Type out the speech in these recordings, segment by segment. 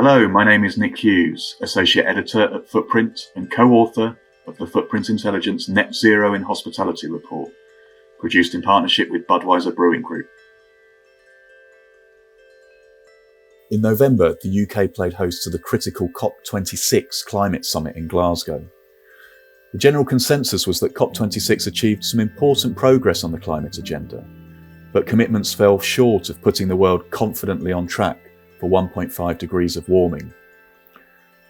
Hello, my name is Nick Hughes, Associate Editor at Footprint and co-author of the Footprint Intelligence Net Zero in Hospitality report, produced in partnership with Budweiser Brewing Group. In November, the UK played host to the critical COP26 climate summit in Glasgow. The general consensus was that COP26 achieved some important progress on the climate agenda, but commitments fell short of putting the world confidently on track for 1.5 degrees of warming.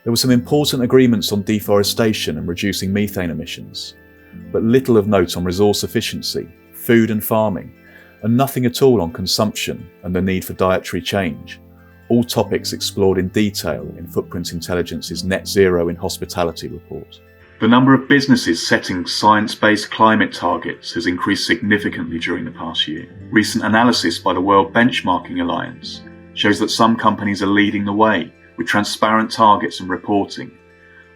There were some important agreements on deforestation and reducing methane emissions, but little of note on resource efficiency, food and farming, and nothing at all on consumption and the need for dietary change, all topics explored in detail in Footprint Intelligence's Net Zero in Hospitality report. The number of businesses setting science-based climate targets has increased significantly during the past year. Recent analysis by the World Benchmarking Alliance shows that some companies are leading the way with transparent targets and reporting,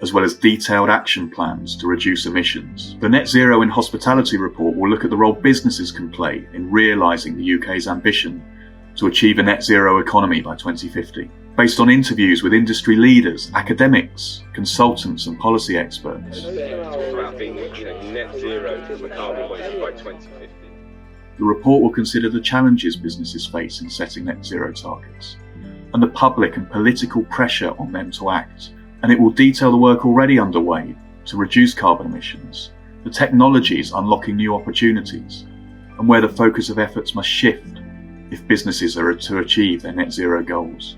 as well as detailed action plans to reduce emissions. The Net Zero in Hospitality report will look at the role businesses can play in realising the UK's ambition to achieve a net zero economy by 2050. Based on interviews with industry leaders, academics, consultants and policy experts. About being net zero for carbon waste by 2050. The report will consider the challenges businesses face in setting net zero targets and the public and political pressure on them to act. And it will detail the work already underway to reduce carbon emissions, the technologies unlocking new opportunities, and where the focus of efforts must shift if businesses are to achieve their net zero goals.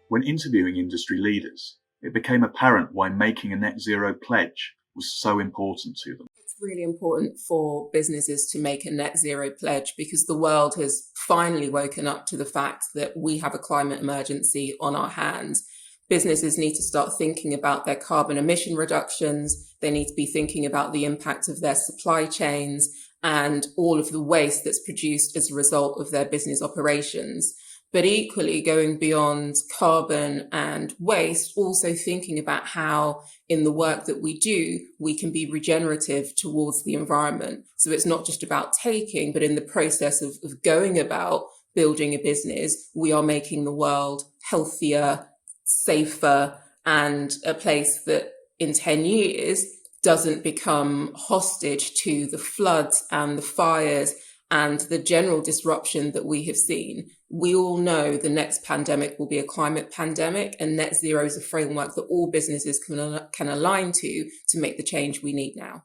When interviewing industry leaders, it became apparent why making a net zero pledge was so important to them. It's really important for businesses to make a net zero pledge because the world has finally woken up to the fact that we have a climate emergency on our hands. Businesses need to start thinking about their carbon emission reductions. They need to be thinking about the impact of their supply chains and all of the waste that's produced as a result of their business operations. But equally, going beyond carbon and waste, also thinking about how in the work that we do, we can be regenerative towards the environment. So it's not just about taking, but in the process of going about building a business, we are making the world healthier, safer, and a place that in 10 years doesn't become hostage to the floods and the fires and the general disruption that we have seen. We all know the next pandemic will be a climate pandemic, and net zero is a framework that all businesses can align to make the change we need now.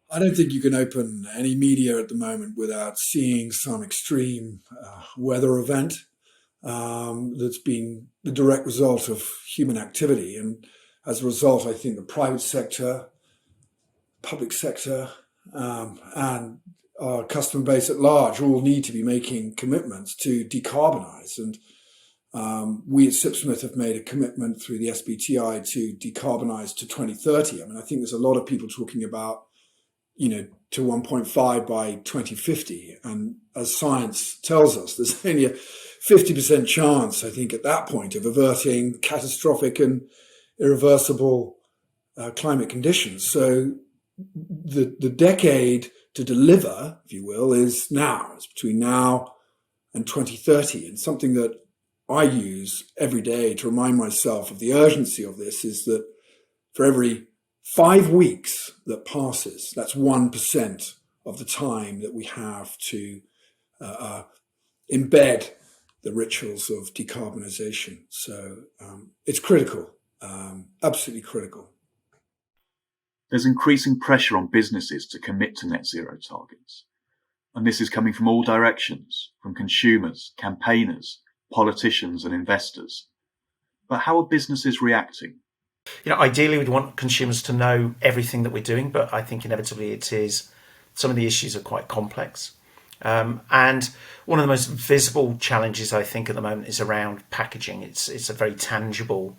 I don't think you can open any media at the moment without seeing some extreme weather event that's been the direct result of human activity. And as a result, I think the private sector, public sector, and our customer base at large all need to be making commitments to decarbonise. And we at Sipsmith have made a commitment through the SBTI to decarbonise to 2030. I mean, I think there's a lot of people talking about, to 1.5 by 2050. And as science tells us, there's only a 50% chance, I think, at that point of averting catastrophic and irreversible climate conditions. So the decade to deliver, if you will, is now. It's between now and 2030. And something that I use every day to remind myself of the urgency of this is that for every 5 weeks that passes, that's 1% of the time that we have to embed the rituals of decarbonisation. So it's critical, absolutely critical. There's increasing pressure on businesses to commit to net zero targets. And this is coming from all directions, from consumers, campaigners, politicians and investors. But how are businesses reacting? Ideally we'd want consumers to know everything that we're doing, but I think inevitably it is. Some of the issues are quite complex. And one of the most visible challenges I think at the moment is around packaging. It's a very tangible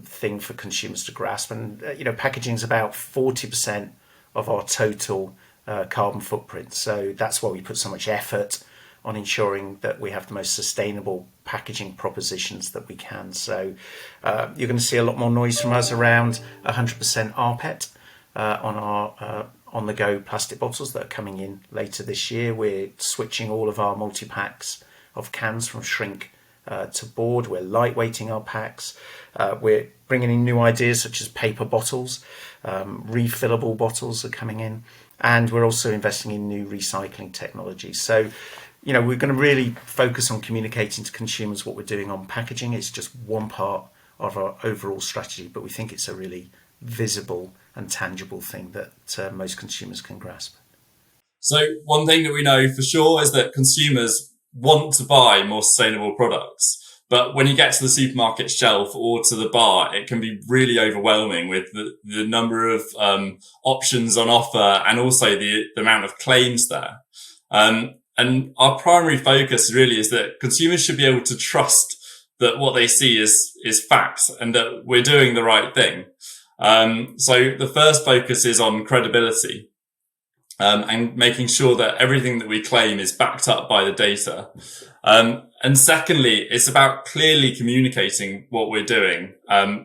thing for consumers to grasp, and packaging is about 40% of our total carbon footprint. So that's why we put so much effort on ensuring that we have the most sustainable packaging propositions that we can. So you're going to see a lot more noise from us around 100% rPET on our on-the-go plastic bottles that are coming in later this year. We're switching all of our multi-packs of cans from shrink to board. We're lightweighting our packs. We're bringing in new ideas such as paper bottles. Refillable bottles are coming in. And we're also investing in new recycling technology. So, we're going to really focus on communicating to consumers what we're doing on packaging. It's just one part of our overall strategy, but we think it's a really visible and tangible thing that most consumers can grasp. So one thing that we know for sure is that consumers want to buy more sustainable products. But when you get to the supermarket shelf or to the bar, it can be really overwhelming with the number of options on offer and also the amount of claims there. And our primary focus really is that consumers should be able to trust that what they see is fact and that we're doing the right thing. So the first focus is on credibility. And making sure that everything that we claim is backed up by the data. And secondly, it's about clearly communicating what we're doing,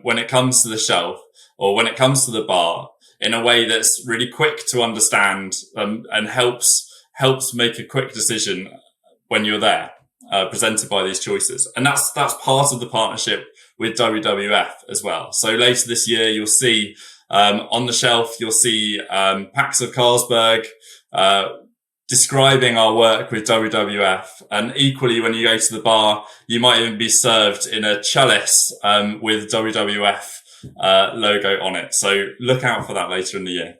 when it comes to the shelf or when it comes to the bar in a way that's really quick to understand, and helps make a quick decision when you're there, presented by these choices. And that's part of the partnership with WWF as well. So later this year, you'll see on the shelf, you'll see packs of Carlsberg describing our work with WWF. And equally, when you go to the bar, you might even be served in a chalice with WWF logo on it. So look out for that later in the year.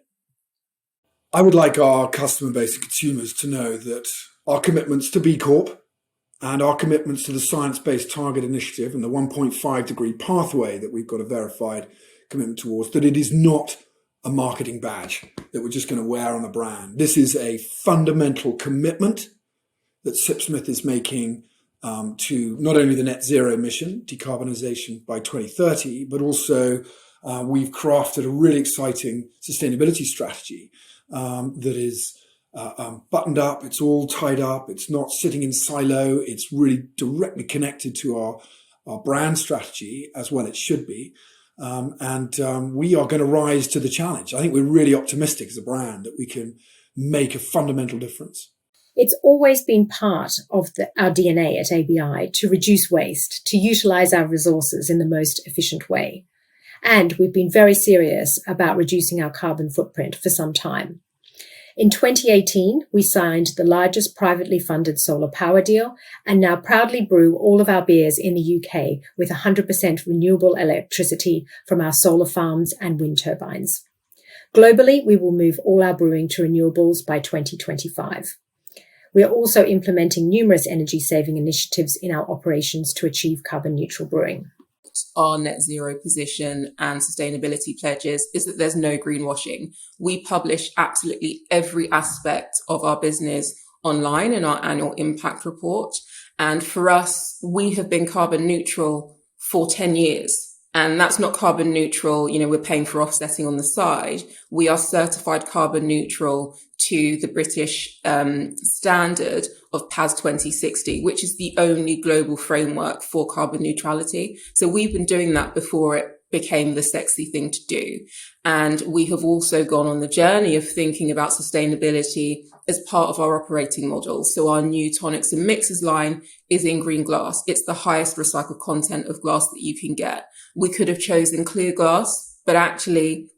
I would like our customer base and consumers to know that our commitments to B Corp and our commitments to the Science Based Target Initiative and the 1.5 degree pathway that we've got a verified commitment towards, that it is not a marketing badge that we're just going to wear on the brand. This is a fundamental commitment that Sipsmith is making to not only the net zero mission, decarbonisation by 2030, but also we've crafted a really exciting sustainability strategy that is buttoned up, it's all tied up, it's not sitting in silo, it's really directly connected to our brand strategy as well it should be. And we are going to rise to the challenge. I think we're really optimistic as a brand that we can make a fundamental difference. It's always been part of our DNA at ABI to reduce waste, to utilise our resources in the most efficient way. And we've been very serious about reducing our carbon footprint for some time. In 2018, we signed the largest privately funded solar power deal and now proudly brew all of our beers in the UK with 100% renewable electricity from our solar farms and wind turbines. Globally, we will move all our brewing to renewables by 2025. We are also implementing numerous energy-saving initiatives in our operations to achieve carbon neutral brewing. Our net zero position and sustainability pledges is that there's no greenwashing. We publish absolutely every aspect of our business online in our annual impact report. And for us, we have been carbon neutral for 10 years. And that's not carbon neutral, we're paying for offsetting on the side. We are certified carbon neutral to the British standard of PAS 2060, which is the only global framework for carbon neutrality. So we've been doing that before it became the sexy thing to do. And we have also gone on the journey of thinking about sustainability as part of our operating model. So our new tonics and mixers line is in green glass. It's the highest recycled content of glass that you can get. We could have chosen clear glass, but actually,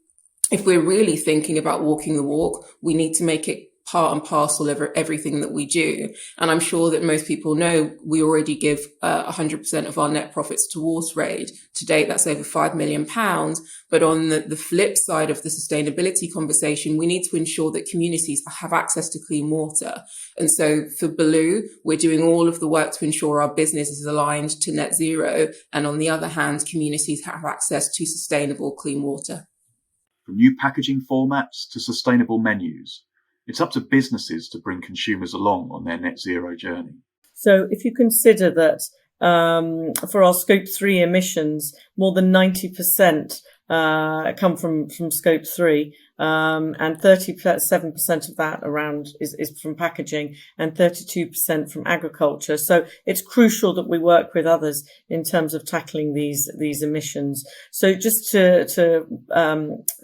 if we're really thinking about walking the walk, we need to make it part and parcel of everything that we do. And I'm sure that most people know we already give 100% of our net profits towards RAID. To date, that's over £5 million. But on the flip side of the sustainability conversation, we need to ensure that communities have access to clean water. And so for Baloo, we're doing all of the work to ensure our business is aligned to net zero. And on the other hand, communities have access to sustainable clean water. From new packaging formats to sustainable menus, it's up to businesses to bring consumers along on their net zero journey. So if you consider that for our Scope 3 emissions, more than 90% come from Scope 3, and 37% of that around is from packaging and 32% from agriculture. So it's crucial that we work with others in terms of tackling these emissions. So just to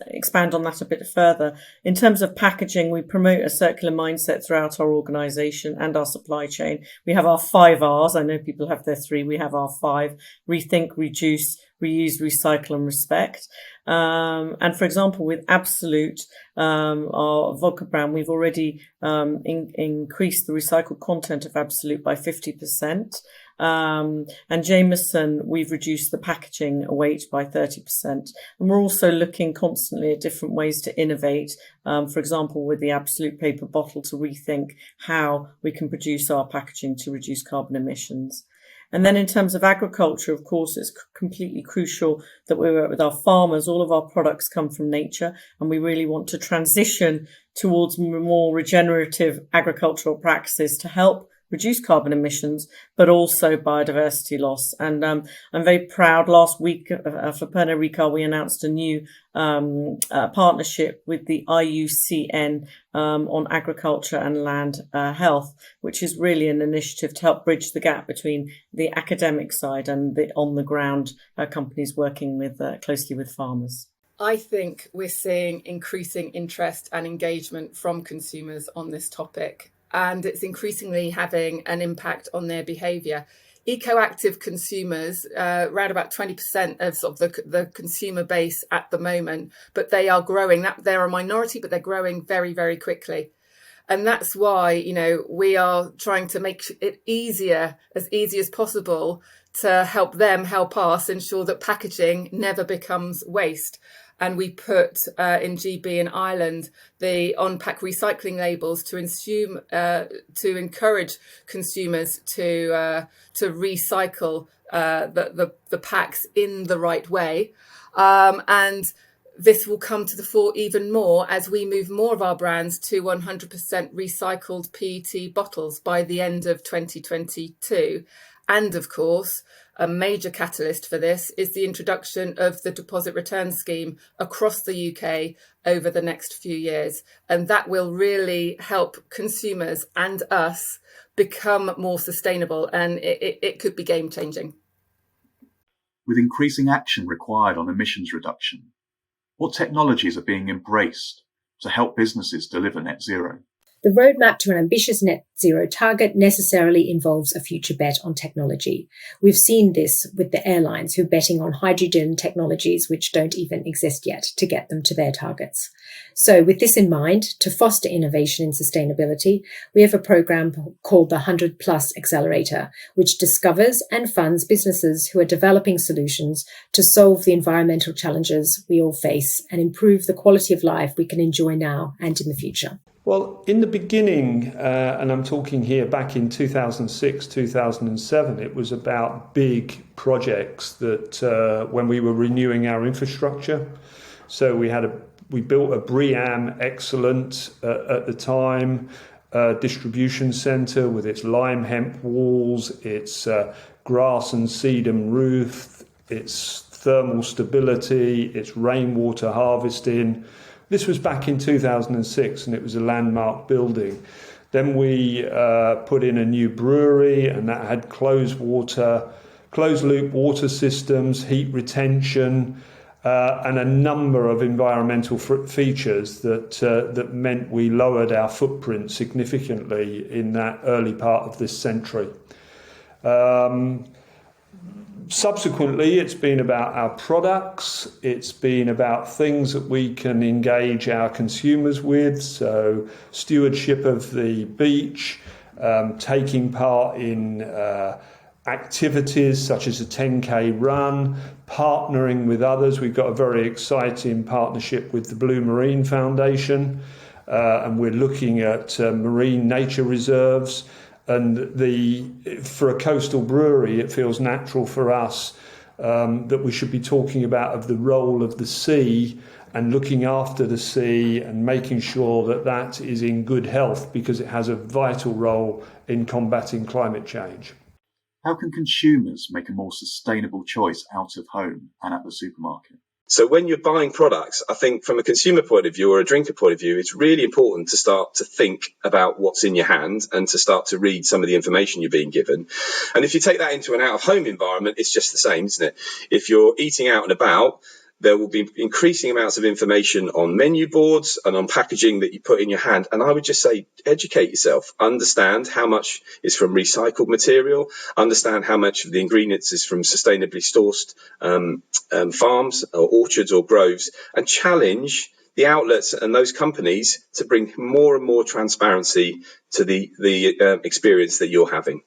expand on that a bit further, in terms of packaging, we promote a circular mindset throughout our organisation and our supply chain. We have our 5 R's. I know people have their 3. We have our 5: rethink, reduce, reuse, recycle, and respect. And for example, with Absolute, our vodka brand, we've already increased the recycled content of Absolute by 50%. And Jameson, we've reduced the packaging weight by 30%. And we're also looking constantly at different ways to innovate. For example, with the Absolute paper bottle, to rethink how we can produce our packaging to reduce carbon emissions. And then in terms of agriculture, of course, it's completely crucial that we work with our farmers. All of our products come from nature, and we really want to transition towards more regenerative agricultural practices to help reduce carbon emissions, but also biodiversity loss. And I'm very proud. Last week for Pernod Ricard, we announced a new partnership with the IUCN on agriculture and land health, which is really an initiative to help bridge the gap between the academic side and the on-the-ground companies working with closely with farmers. I think we're seeing increasing interest and engagement from consumers on this topic, and it's increasingly having an impact on their behaviour. Ecoactive consumers, around about 20% of the consumer base at the moment, but they are growing. They're a minority, but they're growing very, very quickly. And that's why, we are trying to make it as easy as possible to help them help us ensure that packaging never becomes waste. And we put in GB in Ireland the on-pack recycling labels to encourage consumers to recycle the packs in the right way. And this will come to the fore even more as we move more of our brands to 100% recycled PET bottles by the end of 2022. And of course, a major catalyst for this is the introduction of the deposit return scheme across the UK over the next few years. And that will really help consumers and us become more sustainable, and it could be game changing. With increasing action required on emissions reduction, what technologies are being embraced to help businesses deliver net zero? The roadmap to an ambitious net zero target necessarily involves a future bet on technology. We've seen this with the airlines who are betting on hydrogen technologies which don't even exist yet to get them to their targets. So with this in mind, to foster innovation in sustainability, we have a program called the 100 Plus Accelerator, which discovers and funds businesses who are developing solutions to solve the environmental challenges we all face and improve the quality of life we can enjoy now and in the future. Well, in the beginning, and I'm talking here back in 2006, 2007, it was about big projects that when we were renewing our infrastructure. So we built a BREEAM excellent at the time distribution centre with its lime hemp walls, its grass and sedum roof, its thermal stability, its rainwater harvesting. This was back in 2006, and it was a landmark building. Then we put in a new brewery, and that had closed loop water systems, heat retention, and a number of environmental features that meant we lowered our footprint significantly in that early part of this century. Subsequently, it's been about our products. It's been about things that we can engage our consumers with. So stewardship of the beach, taking part in activities such as a 10K run, partnering with others. We've got a very exciting partnership with the Blue Marine Foundation, and we're looking at marine nature reserves. And for a coastal brewery, it feels natural for us that we should be talking about the role of the sea and looking after the sea and making sure that is in good health, because it has a vital role in combating climate change. How can consumers make a more sustainable choice out of home and at the supermarket? So when you're buying products, I think from a consumer point of view or a drinker point of view, it's really important to start to think about what's in your hand and to start to read some of the information you're being given. And if you take that into an out-of-home environment, it's just the same, isn't it? If you're eating out and about, there will be increasing amounts of information on menu boards and on packaging that you put in your hand. And I would just say, educate yourself, understand how much is from recycled material, understand how much of the ingredients is from sustainably sourced farms or orchards or groves, and challenge the outlets and those companies to bring more and more transparency to the experience that you're having.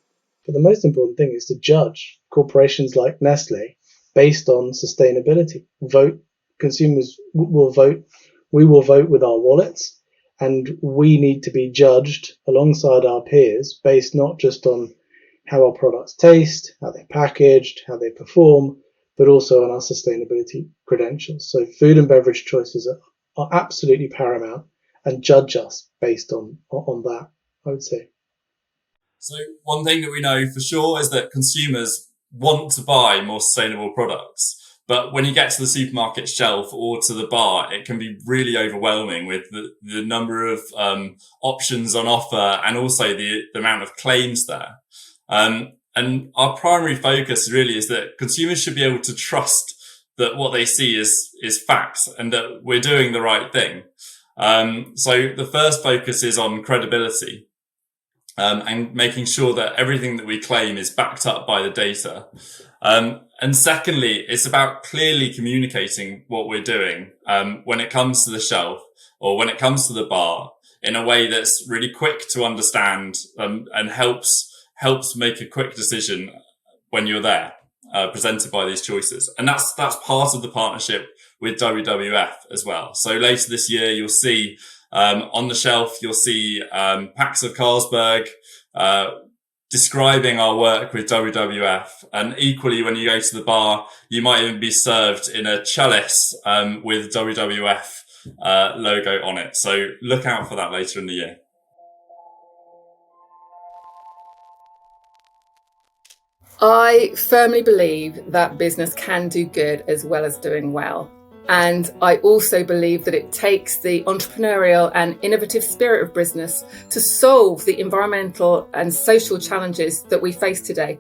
But the most important thing is to judge corporations like Nestle based on sustainability. Vote. Consumers will vote. We will vote with our wallets, and we need to be judged alongside our peers based not just on how our products taste, how they're packaged, how they perform, but also on our sustainability credentials. So food and beverage choices are absolutely paramount, and judge us based on that, I would say. So one thing that we know for sure is that consumers want to buy more sustainable products. But when you get to the supermarket shelf or to the bar, it can be really overwhelming with the number of options on offer and also the amount of claims there. And our primary focus really is that consumers should be able to trust that what they see is fact and that we're doing the right thing. So the first focus is on credibility. And making sure that everything that we claim is backed up by the data. And secondly, it's about clearly communicating what we're doing when it comes to the shelf or when it comes to the bar in a way that's really quick to understand and helps make a quick decision when you're there, presented by these choices. And that's part of the partnership with WWF as well. So later this year, you'll see on the shelf, you'll see packs of Carlsberg describing our work with WWF. And equally, when you go to the bar, you might even be served in a chalice with WWF logo on it. So look out for that later in the year. I firmly believe that business can do good as well as doing well. And I also believe that it takes the entrepreneurial and innovative spirit of business to solve the environmental and social challenges that we face today.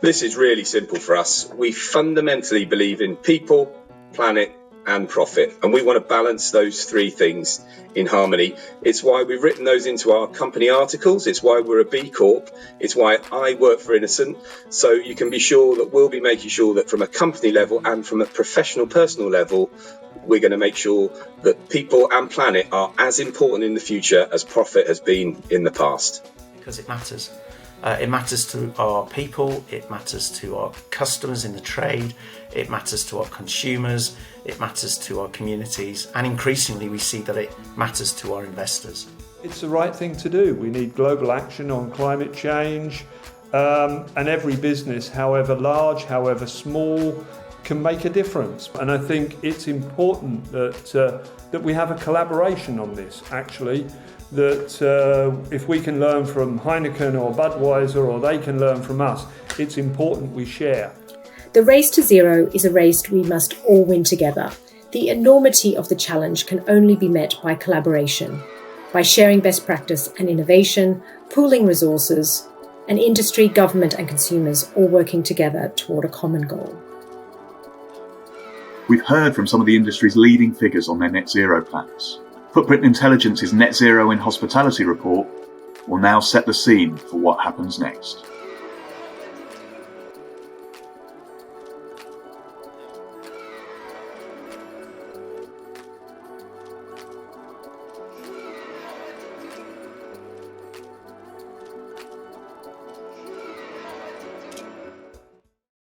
This is really simple for us. We fundamentally believe in people, planet, and profit. And we want to balance those three things in harmony. It's why we've written those into our company articles. It's why we're a B Corp. It's why I work for Innocent. So you can be sure that we'll be making sure that from a company level and from a professional, personal level, we're going to make sure that people and planet are as important in the future as profit has been in the past. Because it matters. It matters to our people, it matters to our customers in the trade, it matters to our consumers, it matters to our communities, and increasingly we see that it matters to our investors. It's the right thing to do. We need global action on climate change, and every business, however large, however small, can make a difference. And I think it's important that we have a collaboration on this, actually. That if we can learn from Heineken or Budweiser or they can learn from us, it's important we share. The race to zero is a race we must all win together. The enormity of the challenge can only be met by collaboration, by sharing best practice and innovation, pooling resources, and industry, government and consumers all working together toward a common goal. We've heard from some of the industry's leading figures on their net zero plans. Footprint Intelligence's Net Zero in Hospitality report will now set the scene for what happens next.